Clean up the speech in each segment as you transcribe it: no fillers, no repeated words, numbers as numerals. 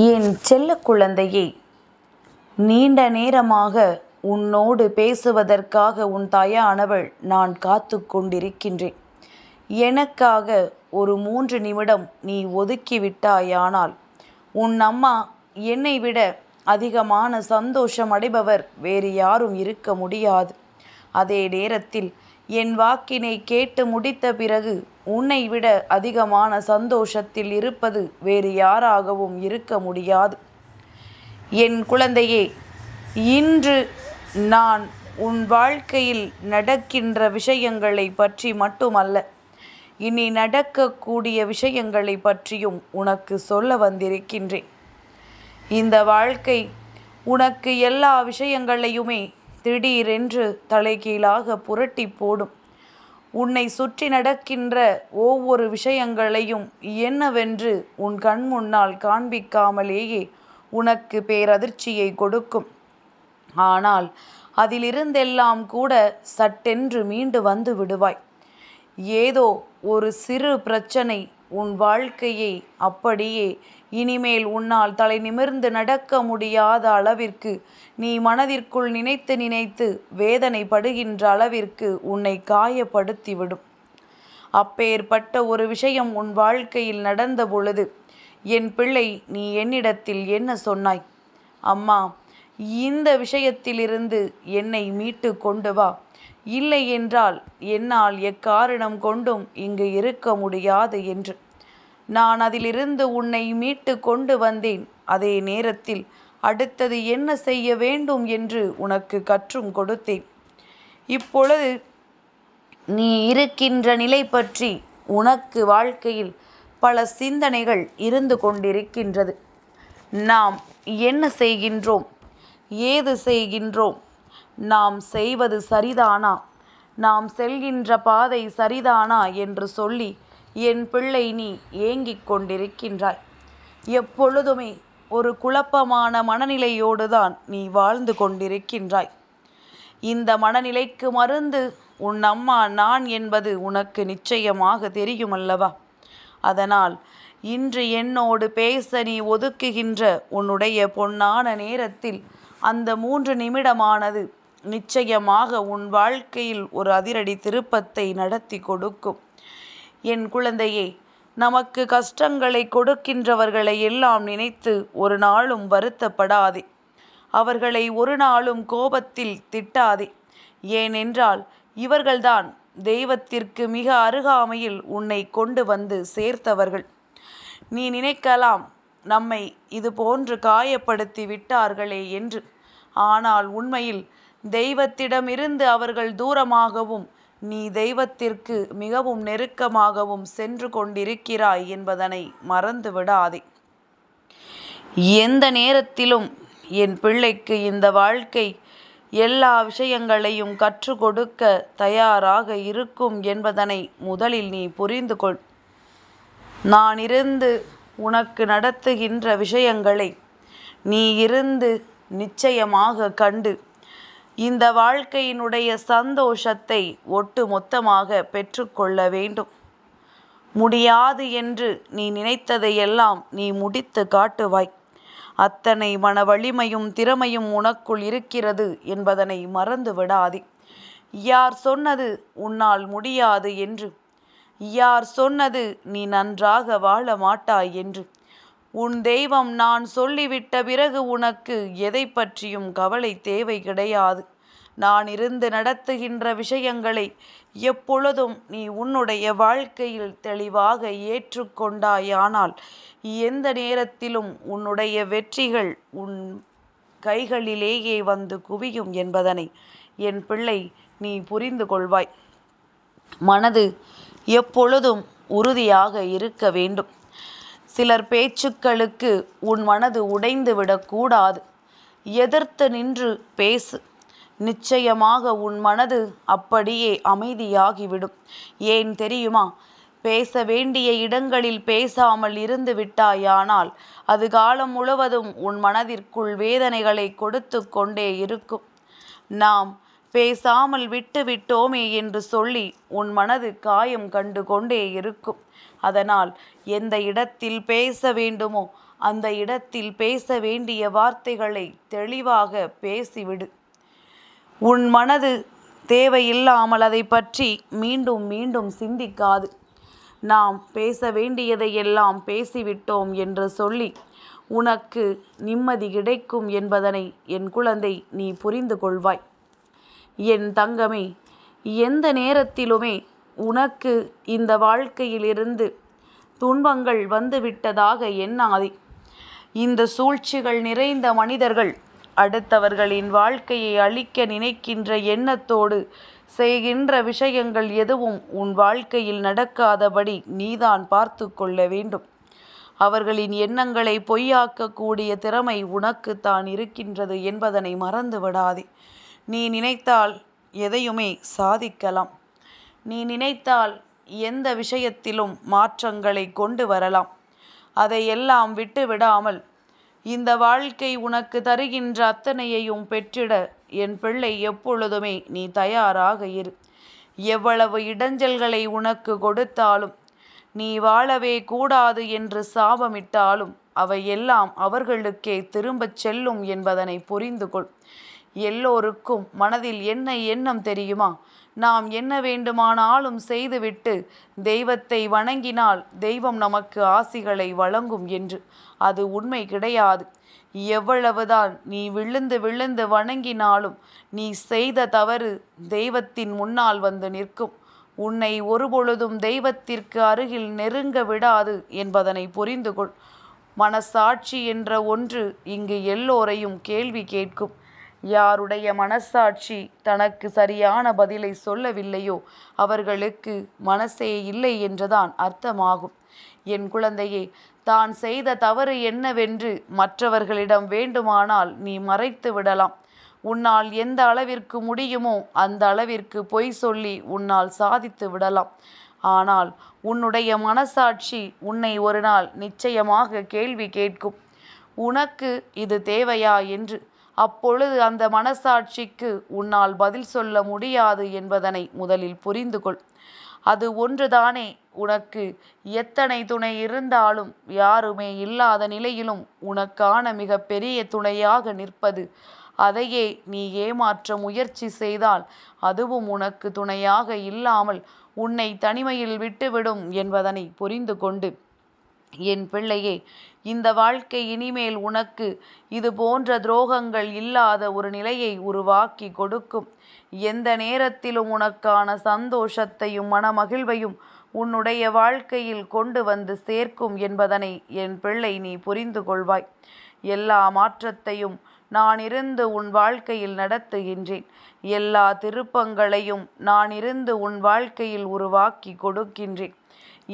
என் செல்ல குழந்தையே, நீண்ட நேரமாக உன்னோடு பேசுவதற்காக உன் தாயானவள் நான் காத்து கொண்டிருக்கின்றேன். எனக்காக ஒரு 3 நிமிடம் நீ ஒதுக்கிவிட்டாயானால் உன் அம்மா என்னை விட அதிகமான சந்தோஷம் அடைபவர் வேறு யாரும் இருக்க முடியாது. அதே நேரத்தில் என் வாக்கினை கேட்டு முடித்த பிறகு உன்னை விட அதிகமான சந்தோஷத்தில் இருப்பது வேறு யாராகவும் இருக்க முடியாது. என் குழந்தையே, இன்று நான் உன் வாழ்க்கையில் நடக்கின்ற விஷயங்களை பற்றி மட்டுமல்ல, இனி நடக்கக்கூடிய விஷயங்களை பற்றியும் உனக்கு சொல்ல வந்திருக்கின்றேன். இந்த வாழ்க்கை உனக்கு எல்லா விஷயங்களையுமே திடீரென்று தலைகீழாக புரட்டி போடும். உன்னை சுற்றி நடக்கின்ற ஒவ்வொரு விஷயங்களையும் என்னவென்று உன் கண் முன்னால் காண்பிக்காமலேயே உனக்கு பேரதிர்ச்சியை கொடுக்கும். ஆனால் அதிலிருந்தெல்லாம் கூட சட்டென்று மீண்டு வந்து விடுவாய். ஏதோ ஒரு சிறு பிரச்சனை உன் வாழ்க்கையை அப்படியே இனிமேல் உன்னால் தலை நிமிர்ந்து நடக்க முடியாத அளவிற்கு, நீ மனதிற்குள் நினைத்து நினைத்து வேதனைப்படுகின்ற அளவிற்கு உன்னை காயப்படுத்திவிடும். அப்பேற்பட்ட ஒரு விஷயம் உன் வாழ்க்கையில் நடந்த பொழுது என் பிள்ளை, நீ என்னிடத்தில் என்ன சொன்னாய்? அம்மா, இந்த விஷயத்திலிருந்து என்னை மீட்டு கொண்டு வா, இல்லை என்றால் என்னால் எக்காரணம் கொண்டும் இங்கு இருக்க முடியாது என்று. நான் அதிலிருந்து உன்னை மீட்டு கொண்டு வந்தேன். அதே நேரத்தில் அடுத்தது என்ன செய்ய வேண்டும் என்று உனக்கு கற்றும் கொடுத்தேன். இப்பொழுது நீ இருக்கின்ற நிலை பற்றி உனக்கு வாழ்க்கையில் பல சிந்தனைகள் இருந்து கொண்டிருக்கின்றது. நாம் என்ன செய்கின்றோம், ஏது செய்கின்றோம், நாம் செய்வது சரிதானா, நாம் செல்கின்ற பாதை சரிதானா என்று சொல்லி என் பிள்ளை நீ ஏங்கிக் கொண்டிருக்கின்றாய். எப்பொழுதுமே ஒரு குழப்பமான மனநிலையோடு தான் நீ வாழ்ந்து கொண்டிருக்கின்றாய். இந்த மனநிலைக்கு மருந்து உன் அம்மா நான் என்பது உனக்கு நிச்சயமாக தெரியுமல்லவா? அதனால் இன்று என்னோடு பேச நீ ஒதுக்குகின்ற உன்னுடைய பொன்னான நேரத்தில் அந்த 3 நிமிடமானது நிச்சயமாக உன் வாழ்க்கையில் ஒரு அதிரடி திருப்பத்தை நடத்தி கொடுக்கும். என் குழந்தையே, நமக்கு கஷ்டங்களை கொடுக்கின்றவர்களை எல்லாம் நினைத்து ஒரு நாளும் வருத்தப்படாதே. அவர்களை ஒரு நாளும் கோபத்தில் திட்டாதே. ஏனென்றால் இவர்கள்தான் தெய்வத்திற்கு மிக அருகாமையில் உன்னை கொண்டு வந்து சேர்த்தவர்கள். நீ நினைக்கலாம், நம்மை இது போன்று காயப்படுத்தி விட்டார்களே என்று. ஆனால் உண்மையில் தெய்வத்திடமிருந்து அவர்கள் தூரமாகவும் நீ தெய்வத்திற்கு மிகவும் நெருக்கமாகவும் சென்று கொண்டிருக்கிறாய் என்பதனை மறந்து விடாதே. எந்த நேரத்திலும் என் பிள்ளைக்கு இந்த வாழ்க்கை எல்லா விஷயங்களையும் கற்றுக் கொடுக்க தயாராக இருக்கும் என்பதனை முதலில் நீ புரிந்து கொள். நான் இருந்து உனக்கு நடத்துகின்ற விஷயங்களை நீ இருந்து நிச்சயமாக கண்டு இந்த வாழ்க்கையினுடைய சந்தோஷத்தை ஒட்டு மொத்தமாக பெற்றுக்கொள்ள வேண்டும். முடியாது என்று நீ நினைத்ததையெல்லாம் நீ முடித்து காட்டுவாய். அத்தனை மன வலிமையும் திறமையும் உனக்குள் இருக்கிறது என்பதனை மறந்து விடாதே. யார் சொன்னது உன்னால் முடியாது என்று? யார் சொன்னது நீ நன்றாக வாழ மாட்டாய் என்று? உன் தெய்வம் நான் சொல்லிவிட்ட பிறகு உனக்கு எதை பற்றியும் கவலை தேவை கிடையாது. நான் இருந்து நடத்துகின்ற விஷயங்களை எப்பொழுதும் நீ உன்னுடைய வாழ்க்கையில் தெளிவாக ஏற்றுக்கொண்டாயானால் எந்த நேரத்திலும் உன்னுடைய வெற்றிகள் உன் கைகளிலேயே வந்து குவியும் என்பதனை என் பிள்ளை நீ புரிந்து கொள்வாய். மனது எப்பொழுதும் உறுதியாக இருக்க வேண்டும். சிலர் பேச்சுக்களுக்கு உன் மனது உடைந்து விடக்கூடாது. எதிர்த்து நின்று பேசு. நிச்சயமாக உன் மனது அப்படியே அமைதியாகிவிடும். ஏன் தெரியுமா? பேச வேண்டிய இடங்களில் பேசாமல் இருந்து விட்டாயானால் அது காலம் முழுவதும் உன் மனதிற்குள் வேதனைகளை கொடுத்து கொண்டே இருக்கும். நாம் பேசாமல் விட்டு விட்டோமே என்று சொல்லி உன் மனது காயம் கண்டு கொண்டே இருக்கும். அதனால் எந்த இடத்தில் பேச வேண்டுமோ அந்த இடத்தில் பேச வேண்டிய வார்த்தைகளை தெளிவாக பேசிவிடு. உன் மனது தேவையில்லாமல் அதை பற்றி மீண்டும் மீண்டும் சிந்திக்காது. நாம் பேச வேண்டியதையெல்லாம் பேசிவிட்டோம் என்று சொல்லி உனக்கு நிம்மதி கிடைக்கும் என்பதனை என் குழந்தை நீ புரிந்து கொள்வாய். என் தங்கமே, எந்த நேரத்திலுமே உனக்கு இந்த வாழ்க்கையிலிருந்து துன்பங்கள் வந்துவிட்டதாக எண்ணாதே. இந்த சூழ்ச்சிகள் நிறைந்த மனிதர்கள் அடுத்தவர்களின் வாழ்க்கையை அழிக்க நினைக்கின்ற எண்ணத்தோடு செய்கின்ற விஷயங்கள் எதுவும் உன் வாழ்க்கையில் நடக்காதபடி நீதான் பார்த்து கொள்ள வேண்டும். அவர்களின் எண்ணங்களை பொய்யாக்கக்கூடிய திறமை உனக்கு தான் இருக்கின்றது என்பதனை மறந்து விடாதே. நீ நினைத்தால் எதையுமே சாதிக்கலாம். நீ நினைத்தால் எந்த விஷயத்திலும் மாற்றங்களை கொண்டு வரலாம். அதையெல்லாம் விட்டு விடாமல் இந்த வாழ்க்கை உனக்கு தருகின்ற அத்தனையையும் பெற்றிட என் பிள்ளை எப்பொழுதுமே நீ தயாராக இரு. எவ்வளவு இடைஞ்சல்களை உனக்கு கொடுத்தாலும், நீ வாழவே கூடாது என்று சாபமிட்டாலும் அவையெல்லாம் அவர்களுக்கே திரும்பச் செல்லும் என்பதனை புரிந்து கொள். எல்லோருக்கும் மனதில் என்ன எண்ணம் தெரியுமா? நாம் என்ன வேண்டுமானாலும் செய்துவிட்டு தெய்வத்தை வணங்கினால் தெய்வம் நமக்கு ஆசிகளை வழங்கும் என்று. அது உண்மை கிடையாது. எவ்வளவுதான் நீ விழுந்து விழுந்து வணங்கினாலும் நீ செய்த தவறு தெய்வத்தின் முன்னால் வந்து நிற்கும். உன்னை ஒருபொழுதும் தெய்வத்திற்கு அருகில் நெருங்க விடாது என்பதனை புரிந்து கொள். மனசாட்சி என்ற ஒன்று இங்கு எல்லோரையும் கேள்வி கேட்கும். யாருடைய மனசாட்சி தனக்கு சரியான பதிலை சொல்லவில்லையோ அவர்களுக்கு மனசே இல்லை என்றுதான் அர்த்தமாகும். என் குழந்தையே, தான் செய்த தவறு என்னவென்று மற்றவர்களிடம் வேண்டுமானால் நீ மறைத்து விடலாம். உன்னால் எந்த அளவிற்கு முடியுமோ அந்த அளவிற்கு பொய் சொல்லி உன்னால் சாதித்து விடலாம். ஆனால் உன்னுடைய மனசாட்சி உன்னை ஒரு நாள் நிச்சயமாக கேள்வி கேட்கும். உனக்கு இது தேவையா என்று. அப்பொழுது அந்த மனசாட்சிக்கு உன்னால் பதில் சொல்ல முடியாது என்பதனை முதலில் புரிந்து கொள். அது ஒன்றுதானே உனக்கு எத்தனை துணை இருந்தாலும் யாருமே இல்லாத நிலையிலும் உனக்கான மிக பெரிய துணையாக நிற்பது. அதையே நீ ஏமாற்ற முயற்சி செய்தால் அதுவும் உனக்கு துணையாக இல்லாமல் உன்னை தனிமையில் விட்டுவிடும் என்பதனை புரிந்து கொண்டு என் பிள்ளையே, இந்த வாழ்க்கை இனிமேல் உனக்கு இது போன்ற துரோகங்கள் இல்லாத ஒரு நிலையை உருவாக்கி கொடுக்கும். எந்த நேரத்திலும் உனக்கான சந்தோஷத்தையும் மனமகிழ்வையும் உன்னுடைய வாழ்க்கையில் கொண்டு வந்து சேர்க்கும் என்பதனை என் பிள்ளை நீ புரிந்து கொள்வாய். எல்லா மாற்றத்தையும் நான் இருந்து உன் வாழ்க்கையில் நடத்துகின்றேன். எல்லா திருப்பங்களையும் நான் இருந்து உன் வாழ்க்கையில் உருவாக்கி கொடுக்கின்றேன்.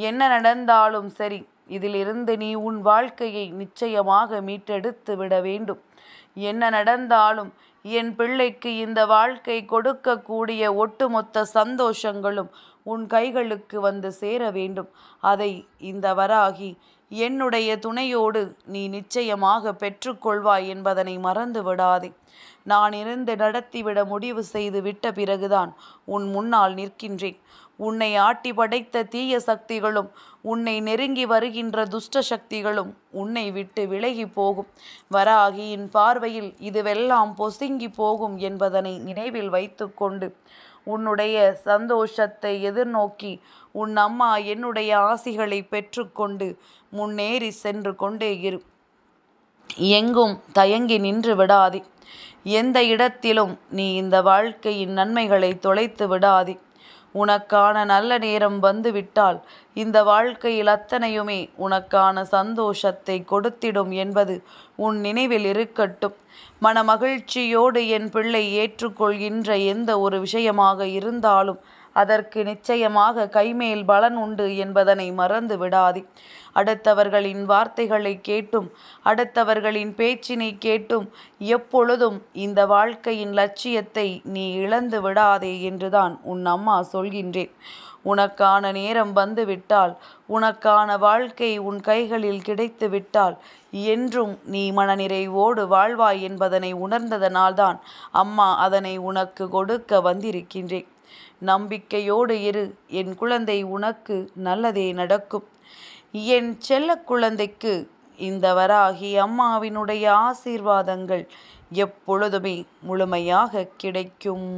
என்ன நடந்தாலும் சரி, இதிலிருந்து நீ உன் வாழ்க்கையை நிச்சயமாக மீட்டெடுத்து விட வேண்டும். என்ன நடந்தாலும் என் பிள்ளைக்கு இந்த வாழ்க்கை கொடுக்கக்கூடிய ஒட்டுமொத்த சந்தோஷங்களும் உன் கைகளுக்கு வந்து சேர வேண்டும். அதை இந்த வராகி என்னுடைய துணையோடு நீ நிச்சயமாக பெற்றுக்கொள்வாய் என்பதனை மறந்து விடாதே. நான் இருந்து நடத்திவிட முடிவு செய்து விட்ட பிறகுதான் உன் முன்னால் நிற்கின்றேன். உன்னை ஆட்டி படைத்த தீய சக்திகளும் உன்னை நெருங்கி வருகின்ற துஷ்ட சக்திகளும் உன்னை விட்டு விலகி போகும். வராகியின் பார்வையில் இதுவெல்லாம் பொசுங்கி போகும் என்பதனை நினைவில் வைத்து கொண்டு உன்னுடைய சந்தோஷத்தை எதிர்நோக்கி உன் அம்மா என்னுடைய ஆசிகளை பெற்றுக்கொண்டு முன்னேறி சென்று கொண்டே இரு. எங்கும் தயங்கி நின்று விடாதே. எந்த இடத்திலும் நீ இந்த வாழ்க்கையின் நன்மைகளை தொலைத்து விடாதே. உனக்கான நல்ல நேரம் வந்துவிட்டால் இந்த வாழ்க்கையில் அத்தனையுமே உனக்கான சந்தோஷத்தை கொடுத்திடும் என்பது உன் நினைவில் இருக்கட்டும். மனமகிழ்ச்சியோடு என் பிள்ளை ஏற்றுக்கொள்கின்ற எந்த ஒரு விஷயமாக இருந்தாலும் அதற்கு நிச்சயமாக கைமேல் பலன் உண்டு என்பதனை மறந்து விடாதே. அடுத்தவர்களின் வார்த்தைகளை கேட்டும் அடுத்தவர்களின் பேச்சினை கேட்டும் எப்பொழுதும் இந்த வாழ்க்கையின் லட்சியத்தை நீ இழந்து விடாதே என்றுதான் உன் அம்மா சொல்கின்றேன். உனக்கான நேரம் வந்துவிட்டால், உனக்கான வாழ்க்கை உன் கைகளில் கிடைத்து விட்டால் என்றும் நீ மனநிறைவோடு வாழ்வாய் என்பதனை உணர்ந்ததனால்தான் அம்மா அதனை உனக்கு கொடுக்க வந்திருக்கின்றேன். நம்பிக்கையோடு இரு என் குழந்தை, உனக்கு நல்லதே நடக்கும். என் செல்ல குழந்தைக்கு இந்த வராகி அம்மாவினுடைய ஆசீர்வாதங்கள் எப்பொழுதுமே முழுமையாக கிடைக்கும்.